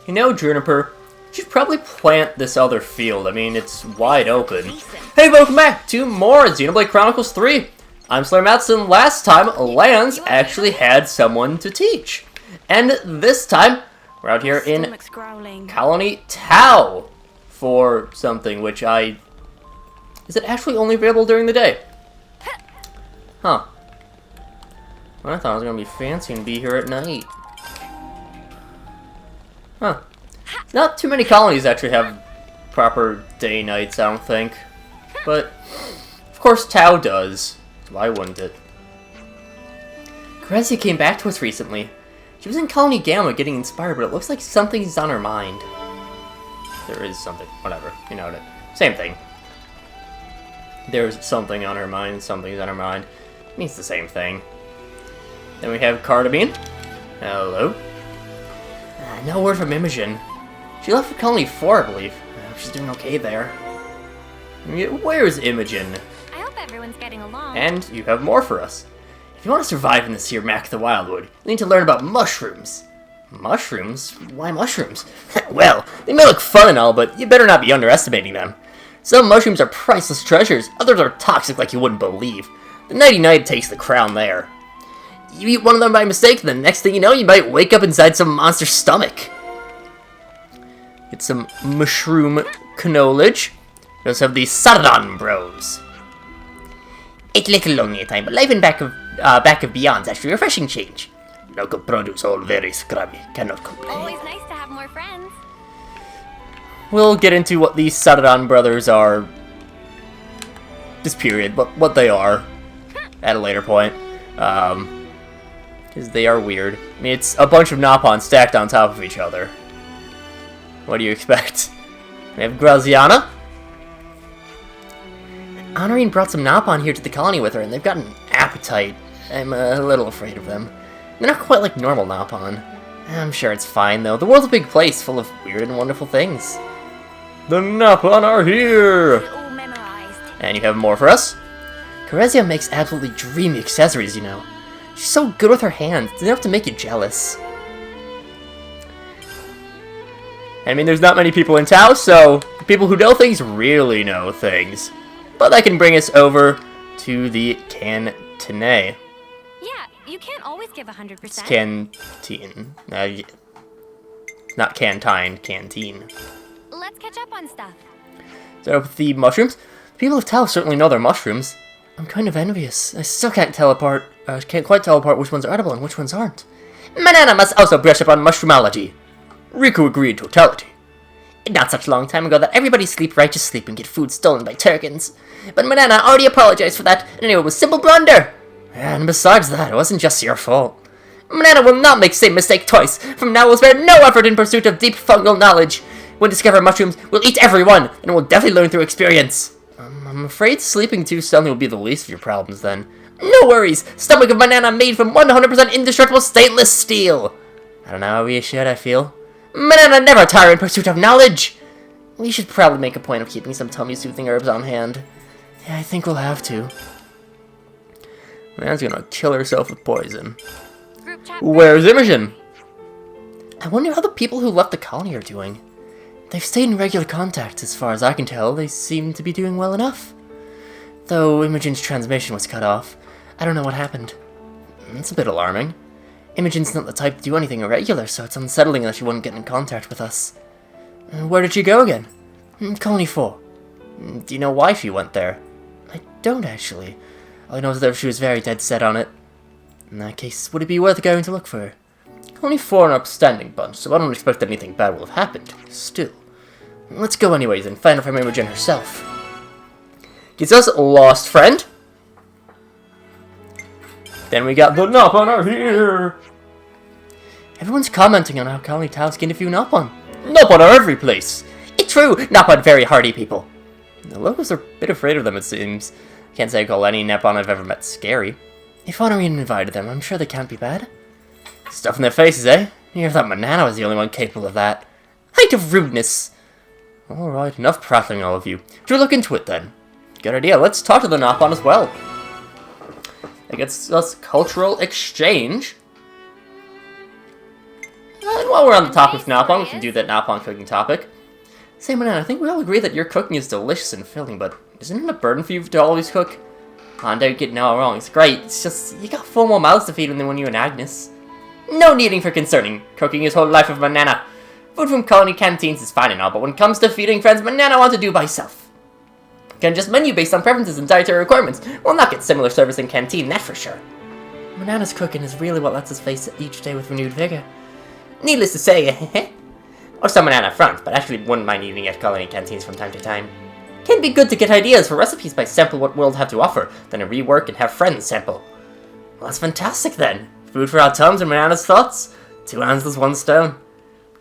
You know, Juniper, you should probably plant this other field. I mean, it's wide open. Hey, welcome back to more Xenoblade Chronicles 3. I'm SlayerMathis, and last time, Lance actually had someone to teach. And this time, we're out here in Colony Tau for something, which is it actually only available during the day? Huh. Well, I thought it was going to be fancy and be here at night. Huh. Not too many colonies actually have proper day nights, I don't think. But, of course, Tau does. Why wouldn't it? Grezia came back to us recently. She was in Colony Gamma getting inspired, but it looks like something's on her mind. There is something. Whatever. You know, same thing. There's something on her mind, something's on her mind. It means the same thing. Then we have Cardamine. Hello. No word from Imogen. She left for Colony 4, I believe. I hope she's doing okay there. Where's Imogen? I hope everyone's getting along. And you have more for us. If you want to survive in this here Mac the Wildwood, you need to learn about mushrooms. Mushrooms? Why mushrooms? Well, they may look fun and all, but you better not be underestimating them. Some mushrooms are priceless treasures, others are toxic like you wouldn't believe. The nighty-night takes the crown there. You eat one of them by mistake, and the next thing you know, you might wake up inside some monster's stomach. Get some mushroom knowledge. We also have the Saradon Bros. It's a little lonely at time, but life in back of Beyond's actually a refreshing change. Local produce all very scrubby, cannot complain. Always nice to have more friends. We'll get into what these Saradon brothers are this period, but what they are at a later point. Because they are weird. I mean, it's a bunch of Napon stacked on top of each other. What do you expect? We have Graziana. Honorine brought some Napon here to the colony with her, and they've got an appetite. I'm a little afraid of them. They're not quite like normal Napon. I'm sure it's fine, though. The world's a big place, full of weird and wonderful things. The Napon are here! All memorized. And you have more for us? Grezia makes absolutely dreamy accessories, you know. She's so good with her hands, it's enough to make you jealous. I mean, there's not many people in Tau, so the people who know things really know things. But that can bring us over to the Cantinet. Yeah, you can't always give 100%. It's canteen. Not cantine, canteen. Let's catch up on stuff. So with the mushrooms, people of Tau certainly know they're mushrooms. I'm kind of envious. I still can't quite tell apart which ones are edible and which ones aren't. Manana must also brush up on mushroomology. Riku agreed totality. Not such a long time ago that everybody sleep righteous sleep and get food stolen by Turkins. But Manana already apologized for that, and it was simple blunder. And besides that, it wasn't just your fault. Manana will not make the same mistake twice. From now we'll spare no effort in pursuit of deep fungal knowledge. When we discover mushrooms, we'll eat everyone, and we'll definitely learn through experience. I'm afraid sleeping too suddenly will be the least of your problems then. No worries! Stomach of Banana made from 100% indestructible stainless steel! I don't know how we should, I feel. Banana never tire in pursuit of knowledge! We should probably make a point of keeping some tummy-soothing herbs on hand. Yeah, I think we'll have to. Man's gonna kill herself with poison. Where's Imogen? I wonder how the people who left the colony are doing. They've stayed in regular contact, as far as I can tell. They seem to be doing well enough. Though Imogen's transmission was cut off, I don't know what happened. It's a bit alarming. Imogen's not the type to do anything irregular, so it's unsettling that she wouldn't get in contact with us. Where did she go again? Colony 4. Do you know why she went there? I don't, actually. All I know is that she was very dead set on it. In that case, would it be worth going to look for her? Colony 4 are an upstanding bunch, so I don't expect that anything bad will have happened. Still. Let's go anyways and find out from Imogen herself. Gets us a lost friend. Then we got the Napon are here. Everyone's commenting on how Colony Tau's gained a few Napon. Napon are every place. It's true, Napon very hardy people. The locals are a bit afraid of them, it seems. Can't say I call any Napon I've ever met scary. If Honorine invited them, I'm sure they can't be bad. Stuff in their faces, eh? You thought Manana was the only one capable of that. Height of rudeness. Alright, enough prattling, all of you. Should we look into it, then? Good idea. Let's talk to the Napon as well. It gets us cultural exchange. And while we're on the topic of Napalm, we can do that Napalm cooking topic. Say, Manana, I think we all agree that your cooking is delicious and filling, but isn't it a burden for you to always cook? Oh, don't get it all wrong, it's great. It's just, you got 4 more mouths to feed than when you and Agnes. No needing for concerning. Cooking is whole life of Manana. Food from colony canteens is fine and all, but when it comes to feeding friends, Manana wants to do by herself. Can just menu based on preferences and dietary requirements. We'll not get similar service in canteen, that's for sure. Manana's cooking is really what lets us face each day with renewed vigor. Needless to say, or some Manana front, but actually wouldn't mind eating at colony canteens from time to time. Can be good to get ideas for recipes by sample what world have to offer, then to rework and have friends sample. Well, that's fantastic then. Food for our tongues and Manana's thoughts. 2 answers, 1 stone.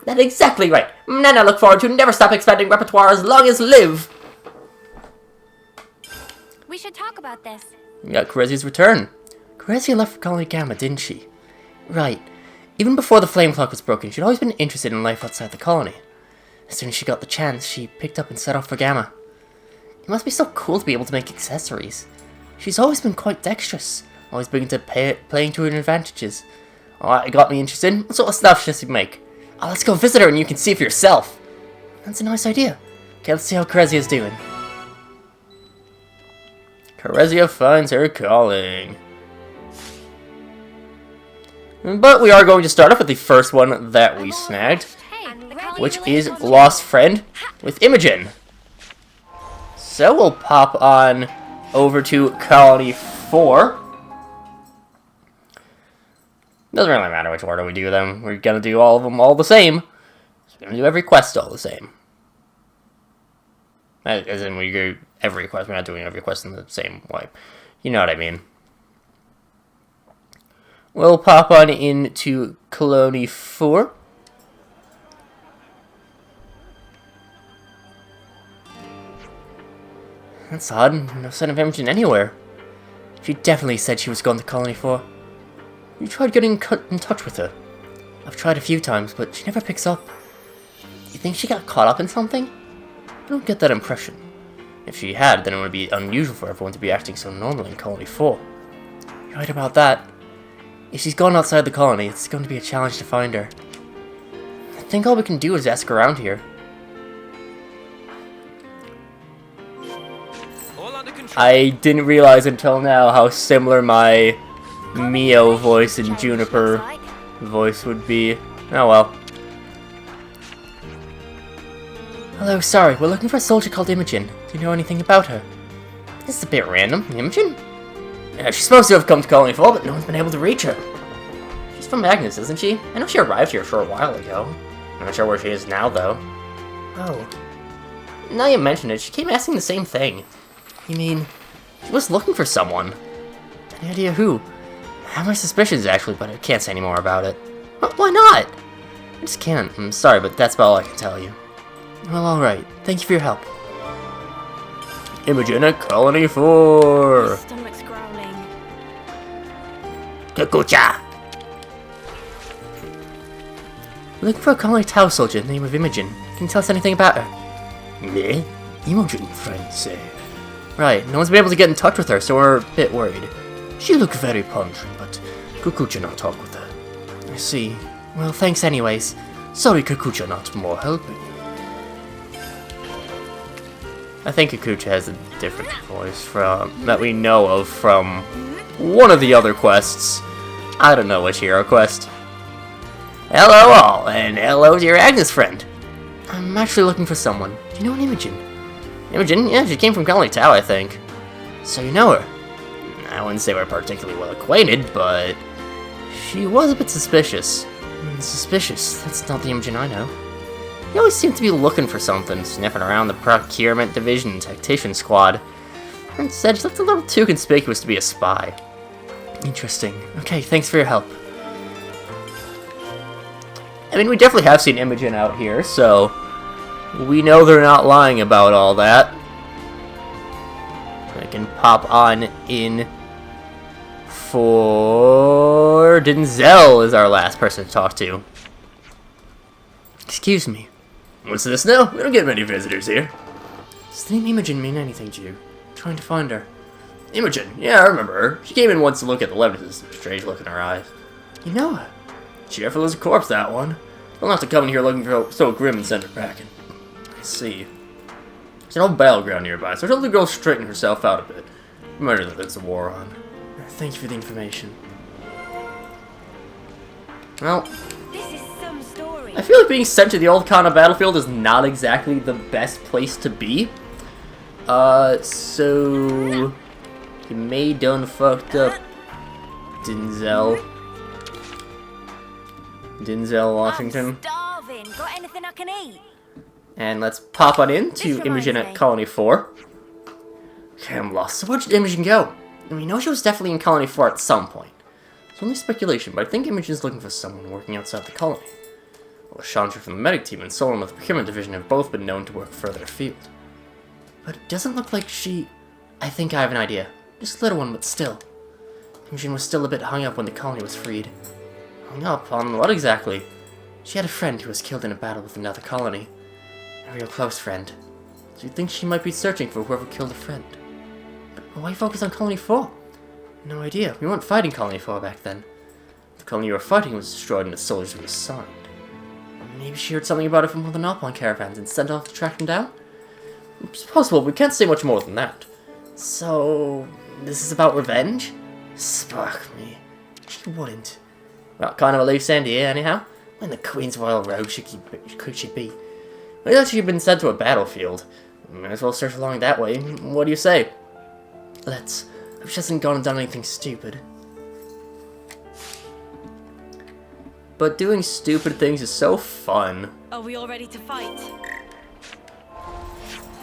That's exactly right. Manana look forward to never stop expanding repertoire as long as live. We should talk about this. We got Corezia's return. Corezia left for Colony Gamma, didn't she? Right. Even before the flame clock was broken, she'd always been interested in life outside the colony. As soon as she got the chance, she picked up and set off for Gamma. It must be so cool to be able to make accessories. She's always been quite dexterous, always bringing to playing to her advantages. Oh, it got me interested. What sort of stuff does she make? Oh, let's go visit her and you can see for yourself. That's a nice idea. Okay, let's see how Corezia's doing. Corezia finds her calling. But we are going to start off with the first one that we snagged, which is Lost Friend with Imogen. So we'll pop on over to Colony 4. Doesn't really matter which order we do them. We're going to do all of them all the same. So we're going to do every quest all the same. As in, we do every quest. We're not doing every quest in the same way. You know what I mean. We'll pop on into Colony 4. That's odd. No sign of Imogen anywhere. She definitely said she was going to Colony 4. You tried getting in touch with her. I've tried a few times, but she never picks up. You think she got caught up in something? I don't get that impression. If she had, then it would be unusual for everyone to be acting so normally in Colony 4. You're right about that. If she's gone outside the colony, it's going to be a challenge to find her. I think all we can do is ask around here. I didn't realize until now how similar my Mio voice and Juniper voice would be. Oh well. Hello, sorry, we're looking for a soldier called Imogen. Do you know anything about her? This is a bit random. Imogen? Yeah, she's supposed to have come to Colony 4, but no one's been able to reach her. She's from Magnus, isn't she? I know she arrived here a short while ago. I'm not sure where she is now, though. Oh. Now you mention it, she came asking the same thing. You mean, she was looking for someone? Any idea who? I have my suspicions, actually, but I can't say any more about it. Why not? I just can't. I'm sorry, but that's about all I can tell you. Well, alright. Thank you for your help. Imogen at Colony 4! My stomach's growling. Kakucha! Looking for a Colony Tau soldier named name of Imogen. Can you tell us anything about her? Me? Imogen, friend say. Right, no one's been able to get in touch with her, so we're a bit worried. She looked very punching, but Kakucha not talk with her. I see. Well, thanks anyways. Sorry Kakucha not more helping. I think Kakucha has a different voice from that we know of from one of the other quests. I don't know which hero quest. Hello all, and hello to your Agnes friend. I'm actually looking for someone. Do you know an Imogen? Imogen? Yeah, she came from Colony Tau, I think. So you know her? I wouldn't say we're particularly well acquainted, but she was a bit suspicious. Suspicious? That's not the Imogen I know. You always seem to be looking for something, sniffing around the Procurement Division Tactician Squad. Instead, she looked a little too conspicuous to be a spy. Interesting. Okay, thanks for your help. I mean, we definitely have seen Imogen out here, so we know they're not lying about all that. I can pop on in for Denzel is our last person to talk to. Excuse me. What's this now? We don't get many visitors here. Does the name Imogen mean anything to you? I'm trying to find her. Imogen? Yeah, I remember her. She came in once to look at the Levitas. Strange look in her eyes. You know her? Cheerful as a corpse, that one. Don't have to come in here looking so grim and send her packing. I see. There's an old battleground nearby, so she'll have to go straighten herself out a bit. Remember that there's a war on. Thank you for the information. Well, This is some story. I feel like being sent to the old Kana battlefield is not exactly the best place to be. So... You may done fucked up, Denzel, Washington. I'm starving. Got anything I can eat? And let's pop on into This Imogen reminds at me. Colony 4. Okay, I'm lost. So where did Imogen go? And we know she was definitely in Colony 4 at some point. It's only speculation, but I think Imogen's looking for someone working outside the colony. Well, Chandra from the medic team and Solon with the procurement division have both been known to work further afield. But it doesn't look like she... I think I have an idea. Just a little one, but still. Imogen was still a bit hung up when the colony was freed. Hung up on what exactly? She had a friend who was killed in a battle with another colony. A real close friend. So you think she might be searching for whoever killed a friend? But why focus on Colony 4? No idea. We weren't fighting Colony 4 back then. The colony you were fighting was destroyed and its soldiers were assigned. Maybe she heard something about it from one of the Nopon caravans and sent off to track them down? It's possible, but we can't say much more than that. So... this is about revenge? Spark me. She wouldn't. Well, kind of a loose end here, anyhow. When the Queen's Royal Road could she be? Well, that she'd been sent to a battlefield. Might as well search along that way. What do you say? Let's. If she hasn't gone and done anything stupid. But doing stupid things is so fun. Are we all ready to fight?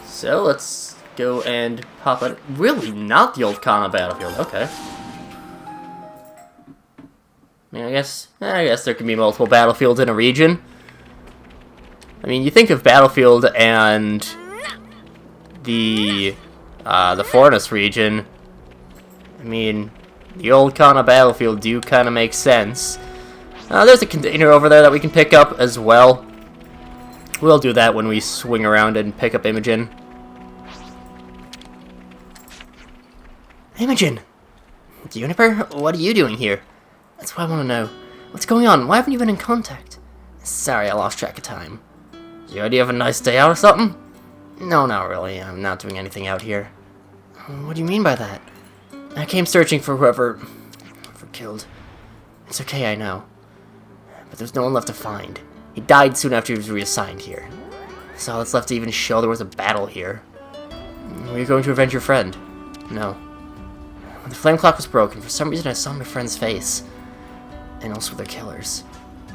So let's go and pop it. Really, not the old Kana battlefield. Okay. I mean, I guess there can be multiple battlefields in a region. I mean, you think of Battlefield and the Forest region. I mean, the old Kana battlefield do kind of make sense. There's a container over there that we can pick up as well. We'll do that when we swing around and pick up Imogen. Imogen! Juniper, what are you doing here? That's what I want to know. What's going on? Why haven't you been in contact? Sorry, I lost track of time. Is your idea of a nice day out or something? No, not really. I'm not doing anything out here. What do you mean by that? I came searching for whoever killed. It's okay, I know. But there's no one left to find. He died soon after he was reassigned here. So all that's left to even show there was a battle here. Were you going to avenge your friend? No. When the flame clock was broken, for some reason I saw my friend's face. And also their killers.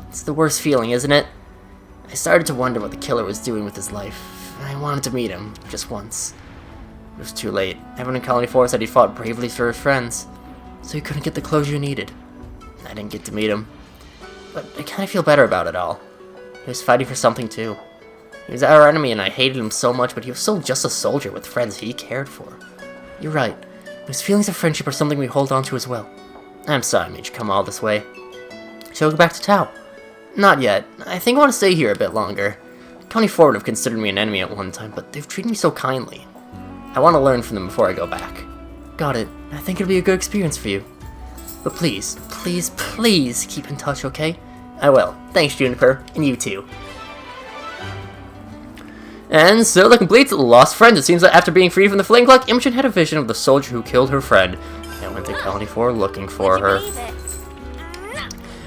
It's the worst feeling, isn't it? I started to wonder what the killer was doing with his life. I wanted to meet him, just once. It was too late. Everyone in Colony 4 said he fought bravely for his friends. So he couldn't get the closure he needed. I didn't get to meet him. But I kind of feel better about it all. He was fighting for something too. He was our enemy and I hated him so much, but he was still just a soldier with friends he cared for. You're right. His feelings of friendship are something we hold on to as well. I'm sorry I made you come all this way. Shall we go back to Tau? Not yet. I think I want to stay here a bit longer. Colony 4 would have considered me an enemy at one time, but they've treated me so kindly. I want to learn from them before I go back. Got it. I think it'll be a good experience for you. But please, please, please keep in touch, okay? I will. Thanks, Juniper. And you too. And so that completes Lost Friends. It seems that after being freed from the flame clock, Imogen had a vision of the soldier who killed her friend and went to Colony 4 looking for her.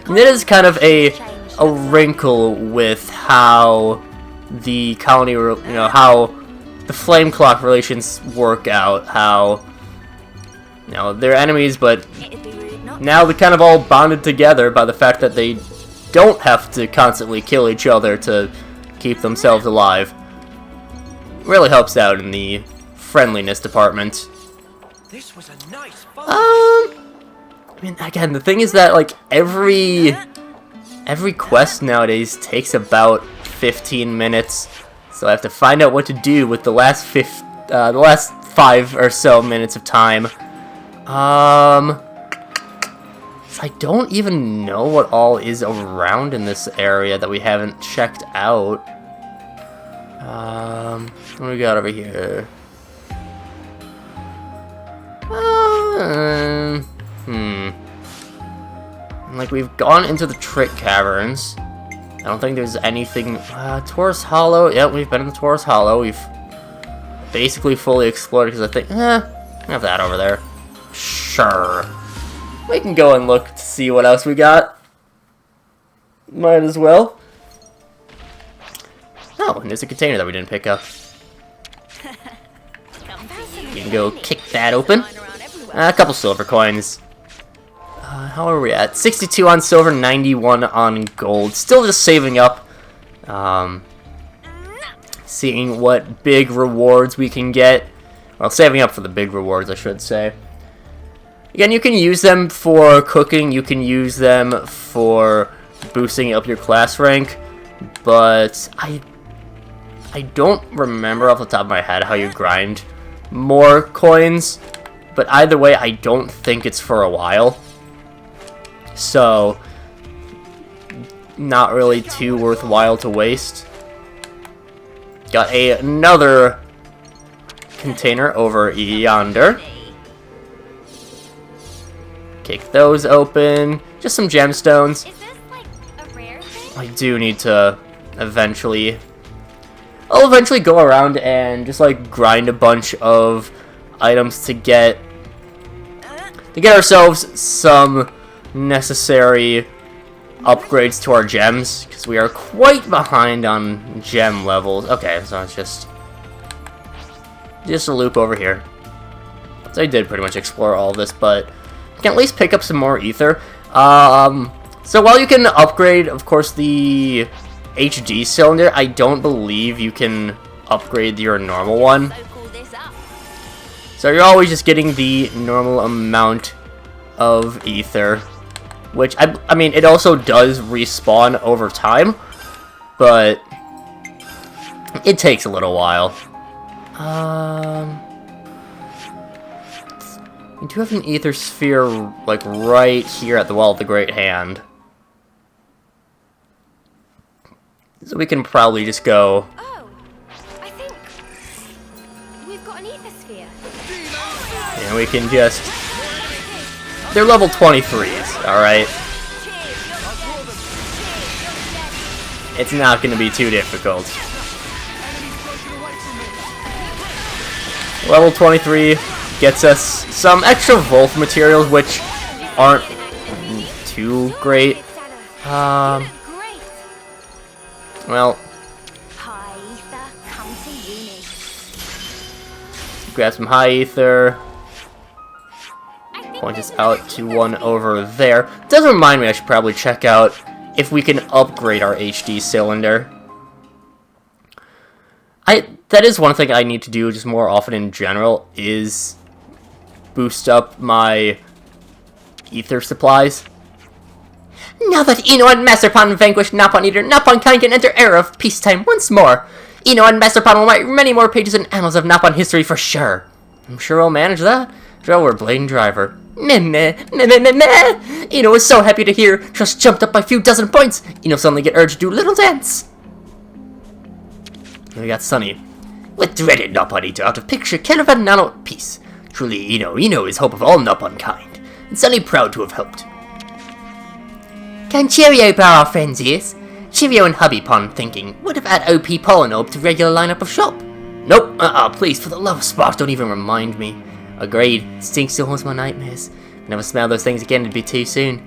And it is kind of a wrinkle with how the colony, how the flame clock relations work out. How, they're enemies, but now they're kind of all bonded together by the fact that they don't have to constantly kill each other to keep themselves alive. Really helps out in the friendliness department. This was a nice fight. I mean, again, the thing is that, like, every quest nowadays takes about 15 minutes, so I have to find out what to do with the last 5 or so minutes of time. I don't even know what all is around in this area that we haven't checked out. What do we got over here? Like, we've gone into the trick caverns. I don't think there's anything... Taurus Hollow. Yep, we've been in the Taurus Hollow. We've basically fully explored because I think... we have that over there. Sure. We can go and look to see what else we got. Might as well. Oh, and there's a container that we didn't pick up. You can go kick that open. A couple silver coins. How are we at? 62 on silver, 91 on gold. Still just saving up. Seeing what big rewards we can get. Well, saving up for the big rewards, I should say. Again, you can use them for cooking. You can use them for boosting up your class rank. But I don't remember off the top of my head how you grind more coins. But either way, I don't think it's for a while. So, not really too worthwhile to waste. Got another container over yonder. Kick those open. Just some gemstones. Is this like a rare thing? I do need to eventually... I'll eventually go around and just like grind a bunch of items to get ourselves some necessary upgrades to our gems, because we are quite behind on gem levels. Okay, so it's just a loop over here. So I did pretty much explore all of this, but you can at least pick up some more ether. So while you can upgrade, of course, the HD cylinder, I don't believe you can upgrade your normal one. So you're always just getting the normal amount of ether, which, I mean, it also does respawn over time, but it takes a little while. We do have an ether sphere, like, right here at the Wall of the Great Hand. So we can probably just go... Oh, I think we've got an ether sphere. And we can just... They're level 23s, alright? It's not going to be too difficult. Level 23 gets us some extra Wolf materials, which aren't too great. Well, grab some high ether. Point us out to one over there. Does remind me I should probably check out if we can upgrade our HD cylinder. That is one thing I need to do just more often in general, is boost up my ether supplies. Now that Ino and Masterpon vanquished Napon Eater, Napon Kind can enter era of peacetime once more. Ino and Masterpon will write many more pages in annals of Napon history for sure. I'm sure we'll manage that. Drill or Blade Driver. Meh meh meh meh meh meh. Ino was so happy to hear. Just jumped up by a few dozen points. Ino suddenly get urged to do a little dance. And we got Sunny. With dreaded Napon Eater out of picture, Caravan Nano at peace. Truly, Ino is hope of all Napon kind, and Sunny proud to have helped. Can Cheerio borrow our friend's ears? Cheerio and Hubby Pond thinking, what if add OP Polynolb to regular lineup of shop? Nope, please, for the love of Spark, don't even remind me. Agreed, stink still haunts my nightmares. Never smell those things again, it'd be too soon.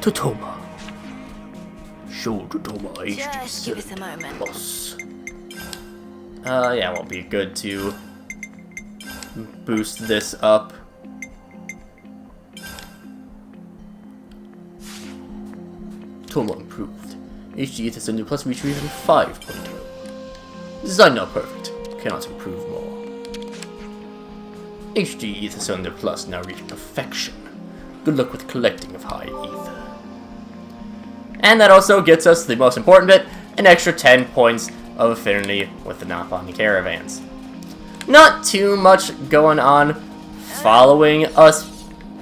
Totoma. Show Totoma HD. Just give us a moment. Plus. Yeah, it won't be good to boost this up. Toma improved. HD Ether Cylinder Plus retrieval 5.0. Design not perfect. Cannot improve more. HD Ether Cylinder Plus now reach perfection. Good luck with collecting of high ether. And that also gets us the most important bit, an extra 10 points of affinity with the Napon caravans. Not too much going on following us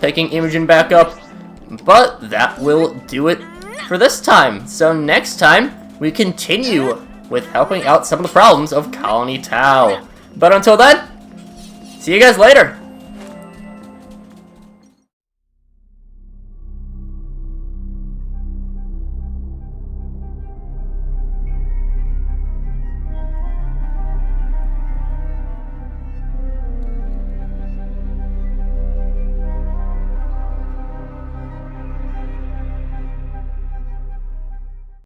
picking Imogen back up, but that will do it for this time. So next time, we continue with helping out some of the problems of Colony Tau. But until then, see you guys later.